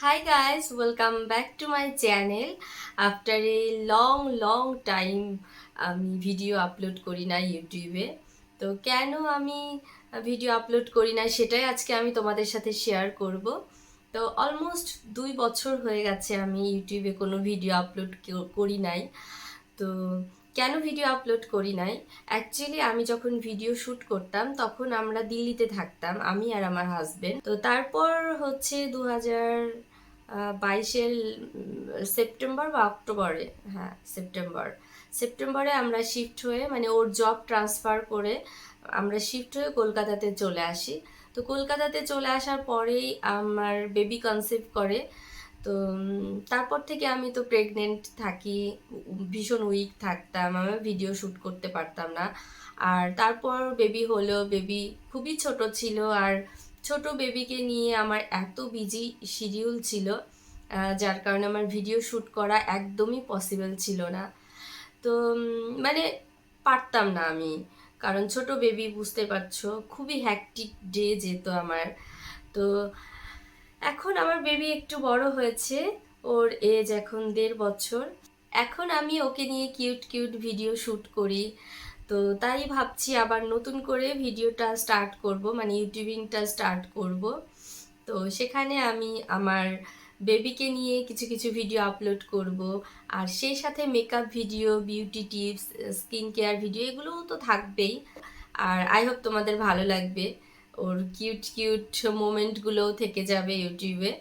Hi guys, welcome back to my channel. After a long time আমি video upload করি না ইউটিউবে। তো কেন আমি ভিডিও আপলোড করি না সেটাই আজকে আমি তোমাদের সাথে শেয়ার করব। তো অলমোস্ট 2 বছর হয়ে গেছে আমি ইউটিউবে কোনো ভিডিও আপলোড করি নাই। তো কেন ভিডিও আপলোড করি নাই, অ্যাকচুয়ালি আমি যখন ভিডিও শ্যুট করতাম তখন আমরা দিল্লিতে থাকতাম, আমি আর আমার হাজবেন্ড। তো তারপর হচ্ছে 2022-এর সেপ্টেম্বর বা অক্টোবরে, হ্যাঁ সেপ্টেম্বরে আমরা শিফট হয়ে, মানে ওর জব ট্রান্সফার করে আমরা শিফট হয়ে কলকাতাতে চলে আসি। তো কলকাতাতে চলে আসার পরেই আমার বেবি কনসিভ করে। তো তারপর থেকে আমি তো প্রেগনেন্ট থাকি, ভীষণ উইক থাকতাম, আমি ভিডিও শ্যুট করতে পারতাম না। আর তারপর বেবি হলো, বেবি খুবই ছোট ছিল, আর ছোট বেবিকে নিয়ে আমার এত বিজি শিডিউল ছিল, যার কারণে আমার ভিডিও শ্যুট করা একদমই পসিবল ছিল না। তো মানে পারতাম না আমি, কারণ ছোট বেবি বুঝতে পারছো, খুবই হ্যাকটিক ডে যেত আমার। তো এখন আমার বেবি একটু বড় হয়েছে, ওর এজ এখন 1.5 বছর। এখন আমি ওকে নিয়ে কিউট কিউট ভিডিও শ্যুট করি। তো তাই ভাবছি আবার নতুন করে ভিডিওটা স্টার্ট করব, মানে ইউটিউবিংটা স্টার্ট করব। তো সেখানে আমি আমার বেবিকে নিয়ে কিছু কিছু ভিডিও আপলোড করব, আর সেই সাথে makeup video, beauty tips, skin care video এগুলোও তো থাকবেই। আর আই হোপ তোমাদের ভালো লাগবে, ওর কিউট কিউট মোমেন্টগুলোও থেকে যাবে ইউটিউবে।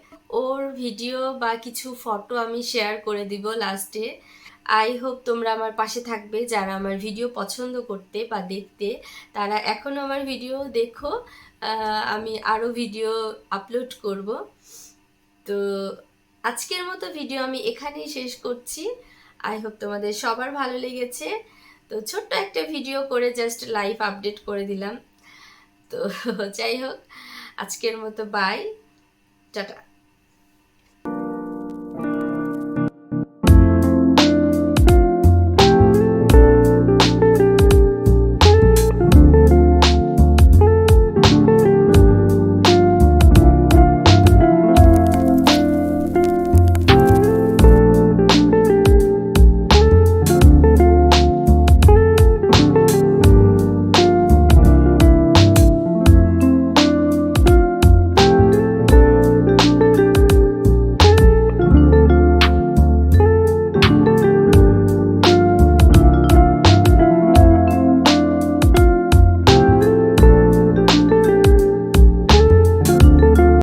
ওর ভিডিও বা কিছু ফটো আমি শেয়ার করে দিব লাস্টে। আই হোপ তোমরা আমার পাশে থাকবে, যারা আমার ভিডিও পছন্দ করতে বা দেখতে, তারা এখনও আমার ভিডিও দেখো। আমি আরও ভিডিও আপলোড করব। তো আজকের মতো ভিডিও আমি এখানেই শেষ করছি। আই হোপ তোমাদের সবার ভালো লেগেছে। তো ছোট্ট একটা ভিডিও করে জাস্ট লাইভ আপডেট করে দিলাম। তো যাই হোক, আজকের মতো বাই, টাটা।